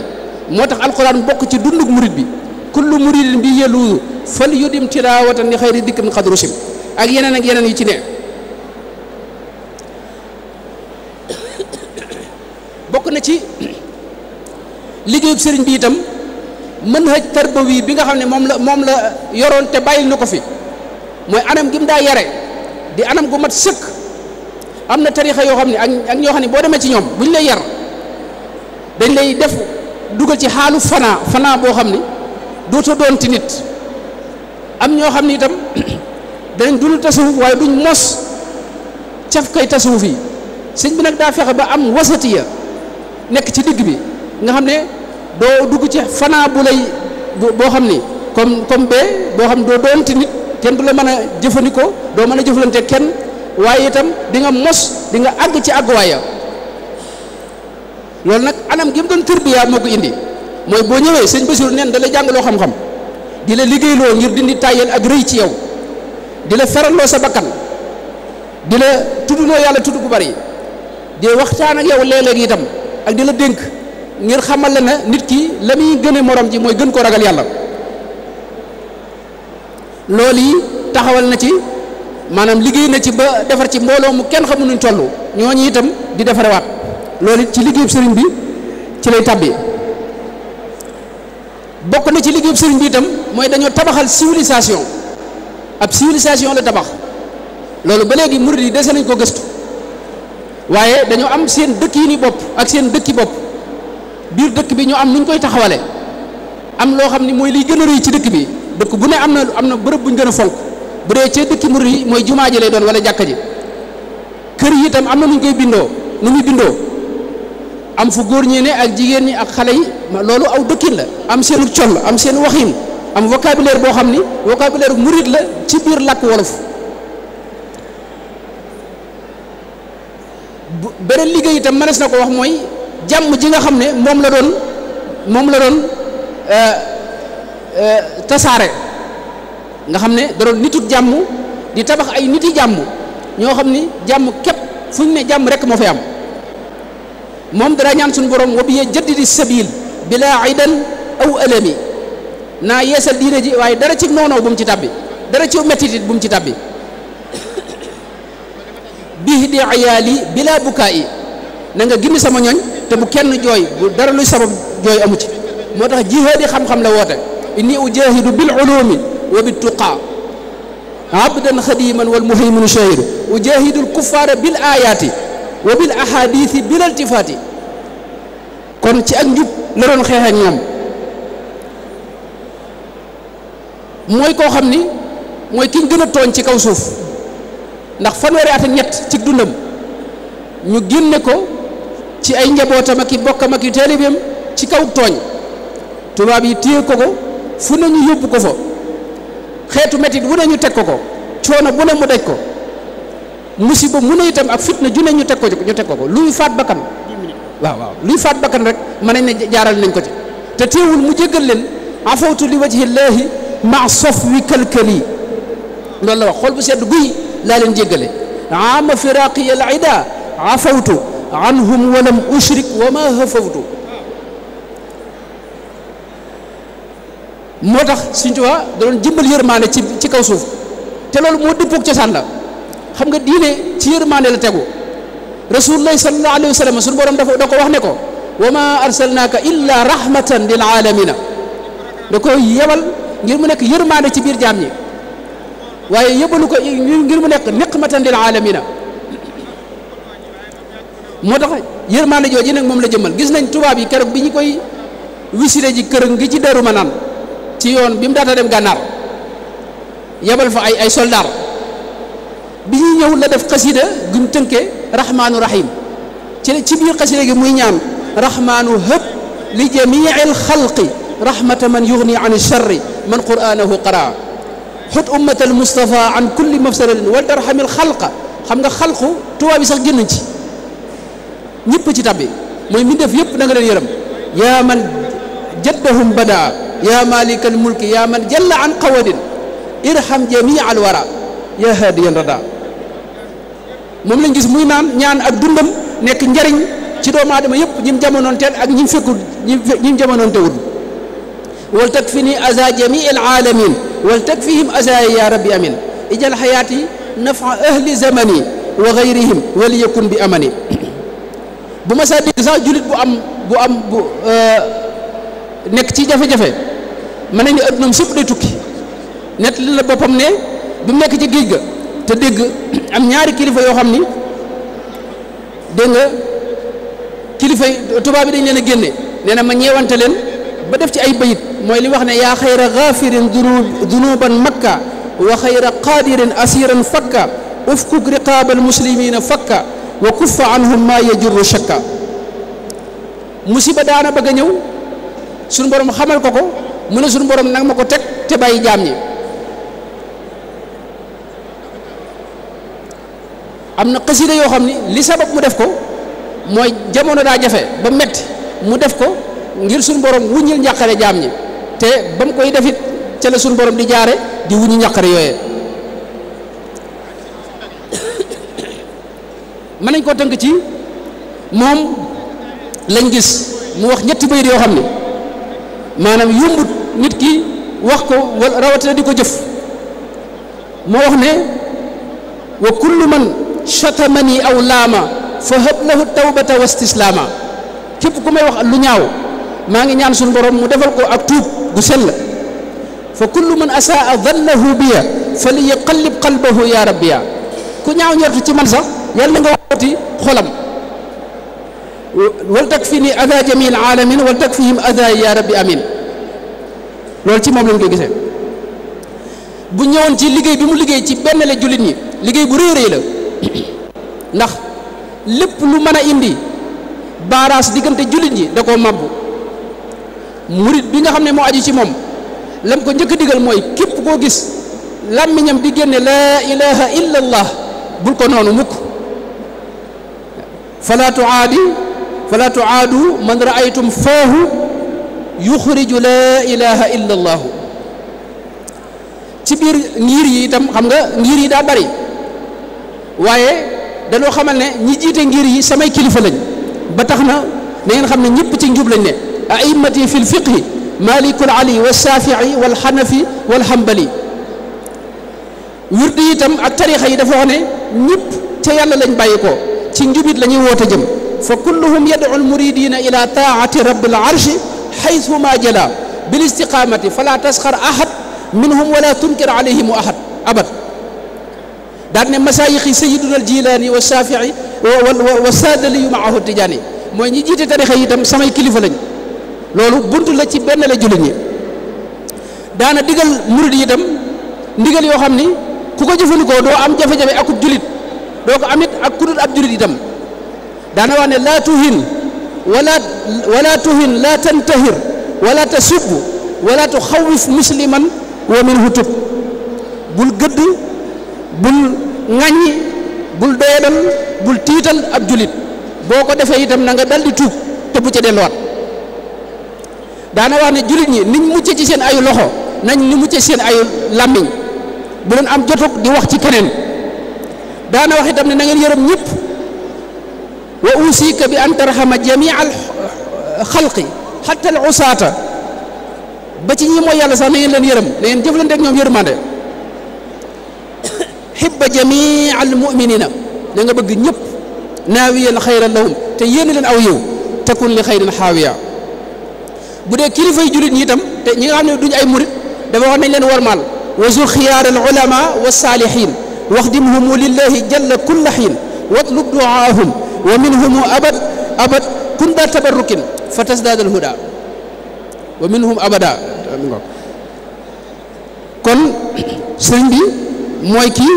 moo tax alquran bokk ci dundug murid bi kullu muridin bi yeluudu fal yudim tilaawatan li xayri dikrin xadrusim ak yeneen yu ci ne bokk na ci liggéeyub sëriñ bi itam manhaj tarbawi bi nga xam ne moom la yoroon te bàyyil na ko fi mooy anam gi mu daa yare di anam gu mat sëkk am na tarixa yoo xam ne ak ñoo xam ne boo demee ci ñoom buñ lay yar dañ lay def dugal ci xaalu fanaa boo xam ni dootoo doon ti nit am ñoo xam ni itam danañ dul tasawuf waaye duñ mos caf kay tasawuf yi sëñ bi nag daa fexe ba am wasatiya nekk ci digg bi nga xam ne doo dugg ci fanaa bu lay boo xam ni comme bee boo xam doo doon ti nit kenn du la mën a jëfandikoo doo mën a jëflante kenn waaye itam di nga mos di nga àgg ci àgguwaaya loolu nag anam gi mu doon tërbiya moo ko indi mooy boo ñëwee sëñ Basiru neen da lay jàngaloo xam-xam di la liggéeyloo ngir dindi tàyyeel ak rëy ci yow di la feralloo sa bakkan di la tuddloo yàlla tudd gu bari di waxtaan ak yow léeg-léeg itam ak di la dénk ngir xamal la ne nit ki la muy gëne morom ji mooy gën ko ragal yàlla loolu yi taxawal na ci maanaam liggéey na ci ba defar ci mbooloo mu kenn xamu nuñ toll ñooñu itam di defarewaat loolu it ci liggéeyub sëriñ bi ci lay tabbi bokk na ci liggéeyub sëriñ bi itam mooy dañoo tabaxal civilisation ab civilisation la tabax loolu ba léegi murid yi dese nañ ko gëstu waaye dañoo am seen dëkk yi ni bopp ak seen dëkki bopp biir dëkk bi ñu am nuñ koy taxawale am loo xam ni mooy liy gën a rëy ci dëkk bi dëkk bu ne am na bërëb buñ gën a fonk bu dee ci dëkki murid yi mooy jumaa ji lay doon wala jàkka ji kër yi itam am na nuñ koy bindoo nu muy bindoo am fu góor ñi ne ak jigéen ñi ak xale yi loolu aw dëkkin la am seenu col am seen waxin am vocabulaire boo xam ni vocabulaire murid la ci biir làkk wolof beneen liggéey itam mënees na ko wax mooy jàmm ji nga xam ne moom la doon tasaare nga xam ne da doon nitut jàmm di tabax ay niti jàmm ñoo xam ni jàmm képp fu ñu ne jàmm rek moo fay am moom dara ñaan suñu borom wa bi jaddidi sabil bila aidan aw alami naa yeesal diine ji waaye dara ci noonoo bu mu ci tàbbi dara ci mettitit bu mu ci tàbbi bii di ayaali bila bukaayi na nga gindi sama ñooñ te bu kenn jooy bu dara luy sabab jooy amu ci moo tax jihaadi xam-xam la woote inni ujahidu bil ulumi wa bit tuqaa abdan xadiman wal muhayminu shahidu ujahidu al kuffaara bil ayaati wa bil ahadithi bil iltifaati kon ci ak njub la doon xeex ak ñoom mooy koo xam ni mooy ki ñu gën a tooñ ci kaw suuf ndax fanweeri at ak ñett ci dundam ñu génne ko ci ay njabootam ak i bokkam ak i taalibeem ci kaw tooñ tubaab yi téye ko fu ne ñu yóbbu ko fa xeetu metit wu ne ñu teg ko coono bu ne mu daj ko musiba mu ne itam ak fitna ju ne ñu teg ko luy faat bakkan waaw luy faat bakkan rek mën nañ ne jaaral nañ ko ci te teewul mu jéggal leen afawtu li wajhillaahi ma sof wi kalkali loolu la wax xool bu sedd guy laa leen jéggale ama firaqi al ida afawtu anhum walam ushrik wa ma hafawtu moo tax Sëriñ Tuubaa da doon jëmbal yërmaane ci kaw suuf te loolu moo dëppook cosaan la xam nga diine ci yërmaane la tegu rasulullahi sallallahu alayhi wa sallam suñu borom da ko wax ne ko wa ma arsalnaaka illa rahmatan lil alamina da ko yebal ngir mu nekk yërmaane ci biir jaam ñi waaye yëbalu ko ngir mu nekk niqmatan lil alamina moo tax yërmaane jooju nag moom la jëmmal gis nañ tubaab yi keroog bi ñu koy wisile ji kër ngi ci Daaru Manaan ci yoon bi mu daata dem gànnaar yebal fa ay soldaar bi ñuy ñëw la def xasida gum tënke rahmaanu rahim ci biir xasida gi muy ñaan rahmaanu hëb li jamii al xalqi rahmata man yugni an charri man qur'anahu qaraa xut ummat al mustafa an kulli mafsadatin wal tarhamil xalqa xam nga xalqu tubaab bi sax génnañ ci ñëpp ci tabbi mooy mi def yëpp na nga leen yërëm yaa man jaddahum badaa yaa malikal mulki yaa man jalla an qawadin irham jamii al wara yaa hadiyan rada moom lañ gis muy naan ñaan ak dundam nekk njariñ ci doomu aadama yëpp ñim jamonoon teen ak ñim fekkul ñim jamonoon tewul wal takfini aza jamii al alamin wal takfihim aza ya rabbi amin ijal xayaati nafa ahli zamani wa gayrihim wal yakun bi amani bu ma saa dégg sax julit bu nekk ci jafe-jafe mën nañ ne addunam sëpp day tukki net li la boppam ne bi mu nekk ci géej ga te dégg am ñaari kilifa yoo xam ni dégg nga kilifa yi tubaab bi dañ leen a génne nee na ma ñeewante leen ba def ci ay bayit mooy li wax ne yaa xayra gaafirin dunuban makka wa xayra qaadirin asiran fakka ufkuk riqaabal muslimina fakka wa kuffa anhum ma yajurru shakka musiba daana bëgg a ñëw suñu borom xamal ko mu ne suñu borom nag ma ko teg te bàyyi jaam ñi am na xasida yoo xam ni li sabab mu def ko mooy jamono daa jafe ba metti mu def ko ngir suñu borom wuññil njàqare jaam ñi te ba mu koy defit ca la suñu borom di jaare di wuññi njàqare yooyee mën nañ koo tënk ci moom lañ gis mu wax ñetti bayit yoo xam ni maanaam yombut nit ki wax ko wala rawatina di ko jëf moo wax ne wa kullu man chatamani aw laama fa hab lahu tawbata wa istislaama képp ku may wax lu ñaaw maa ngi ñaan suñu borom mu defal ko ak tuub gu sell fa kullu man asaa dallahu biya fa li yaqallib qalbahu ya rabbiya ku ñaaw ñortu ci man sax yàlla nga waxati xolam wal takfini ada jamil alamin wal takfihim ada ya rabbi amin loolu ci moom lañ koy gisee bu ñëwoon ci liggéey bi mu liggéey ci benn la jullit ñi liggéey bu rëy rëy la ndax lépp lu mën a indi baaraas diggante jullit ñi da koo mabbu murit bi nga xam ne moo aju ci moom lam ko njëkk a digal mooy képp koo gis làmmiñam di génne laa ilaha illa allah bul ko noonu mukk fala tuaadu man raaytum faahu yuxriju laa ilaha illa allah ci biir ngir yi itam xam nga ngir yi daa bari waaye dañoo xamal ne ñi jiite ngir yi samay kilifa lañ ba tax na ngeen xam ne ñëpp ci njub lañ ne a'immati fi lfiqhi malikul ali wa shafii wal xanafi wal xambali wirdi itam ak tarixa yi dafa wax ne ñëpp ca yàlla lañ bàyyi ko ci njubit la ñuy woote jëm fa kulluhum yad'u almuridina ila taati rabbil arshi xaythuma jala bil istiqamati fala tasxar ahad minhum wala tunkir alayhim ahad abad daan ne masaayixi sayiduna aljilaani wa shafii wa saadaliyu maahu tijaani mooy ñi jiite tarixa yi itam samay kilifa lañ loolu buntu la ci benn la jullit ñi daana digal murid yi itam ndigal yoo xam ni ku ko jëfandikoo doo am jafe-jafe akub jullit doo ko amit ak kudul ab jullit itam daana wax ne laa tuhin wala tuhin laa tantahir wala tasub wala tuxawif musliman wa minhu tub bul gëdd bul ŋàññi bul doyadal bul tiital ab jullit boo ko defee itam na nga dal di tuub te bu ca delluwaat daana wax ne jullit ñi niñ mucce ci seen ayu loxo nañ ni mucce seen ayu làmmiñ bu leen am jotug di wax ci keneen daana wax itam ne na ngeen yërëm ñëpp wa usika bi an tarhama jamia al xalqi xatta al usaata ba ci ñi mooy yàlla sax na ngeen leen yërëm na ngeen jëflante ak ñoom yërmande xibba jamia al muminina na nga bëgg ñëpp naawiyan xayran lahum te yéene leen aw yiw takun li xayrin xaawiya bu dee kilifa yi jullit ñi itam te ñi nga xam ne duñ ay murit dafa wax nañ leen warmaal wa zur xiyaar al ulama wa saalihin waxdimhumu lillahi jalla kulla xiin watlub duaahum wa minhumu abad kun daa tabarrukin fa tasdaad al huda wa minhum abada kon sëriñ bi mooy kii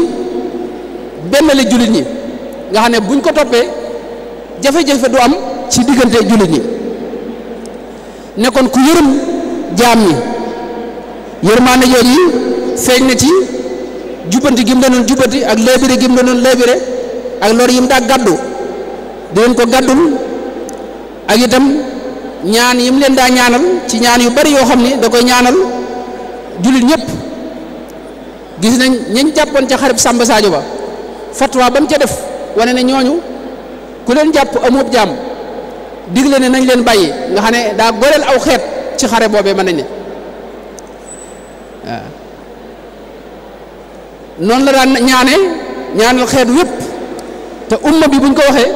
benn la jullit ñi nga xam ne buñ ko toppee jafe-jafe du am ci diggante jullit ñi nekkoon ku yërëm jaam ñi yërmaande jooju feeñ na ci jubbanti gi mu doon jubbanti ak léebire gi mu doon léebire ak lor yi mu daa gàddu di leen ko gàddul ak itam ñaan yi mu leen daa ñaanal ci ñaan yu bari yoo xam ni da koy ñaanal jullit ñëpp gis nañ ñañ jàppoon ca xareb Samba Sadio ba fatwa ba mu ca def wane ne ñooñu ku leen jàpp amub jaam digle ne nañ leen bàyyi nga xam ne daa goreel aw xeet ci xare boobee mën nañ ne waaw noonu la daan ñaanal xeet wépp te umma bi buñ ko waxee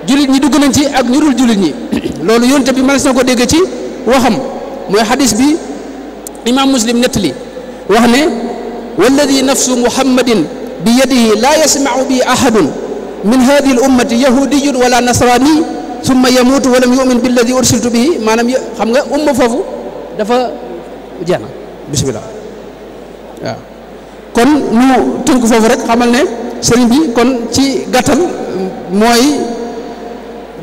jullit ñi dugg nañ ci ak ñu dul jullit ñi loolu yonte bi mën na ko dégg ci waxam mooy xadis bi imam muslim nettali wax ne walladi nafsu muhammadin bi yadihi laa yasmau bi ahadun min hadihi al ummati yahudiyun wala nasrani summa yamuutu walam yumin billadi ursiltu bihi maanaam xam nga umma foofu dafa jeex na bismillah waaw kon ñu tënk foofu rek xamal ne sëriñ bi kon ci gàttal mooy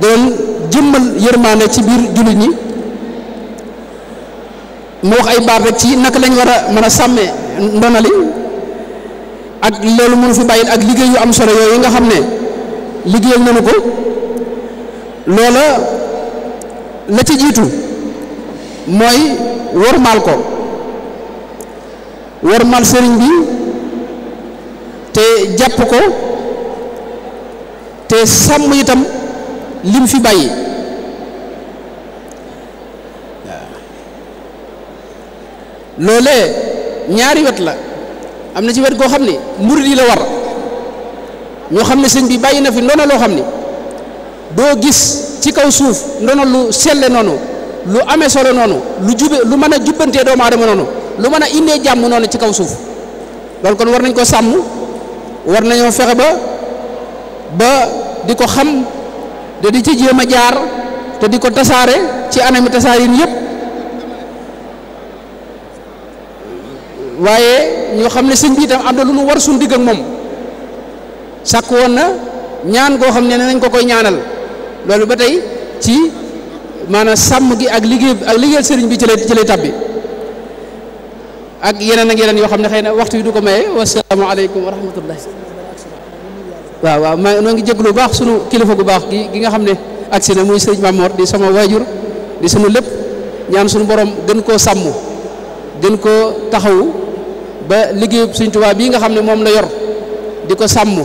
doon jëmmal yërmaane ci biir jullit ñi mu wax ay baat rek ci naka lañ war a mën a sàmmee ndonali ak loolu mënu fi bàyyil ak liggéey yu am solo yooyu nga xam ne liggéeyal nañu ko loola la ci jiitu mooy wormaal ko wormaal sëriñ bi te jàpp ko te sàmm itam lim fi bàyyi loolee ñaari wet la am na ci wet goo xam ni murid yi la war ñoo xam ne sëñ bi bàyyi na fi ndono loo xam ni doo gis ci kaw suuf ndono lu selle noonu lu amee solo noonu lu jube lu mën a jubbantee doomu aadama noonu lu mën a indee jàmm noonu ci kaw suuf loolu kon war nañ ko sàmm war nañoo fexe ba di ko xam te di ci jéem a jaar te di ko tasaare ci anami tasaarin yëpp waaye ñoo xam ne sëñ bi itam am na lu nu war suñu digg ak moom sàkk woon na ñaan goo xam ne nañ ko koy ñaanal loolu ba tey ci maanaam sàmm gi ak liggéeyal sëriñ bi ci lay tabbi ak yeneen yoo xam ne xëy na waxtu yi du ko maye wasalaamu aleykum wa rahmatullah waaw maa noo ngi jéglu bu baax sunu kilifa gu baax gi nga xam ne agsi na muy sëriñ Mamor di sama waajur di sunu lépp ñaan sunu borom gën koo sàmm gën koo taxawu ba liggéeyu Sëriñ Tuubaa bii nga xam ne moom la yor di ko sàmm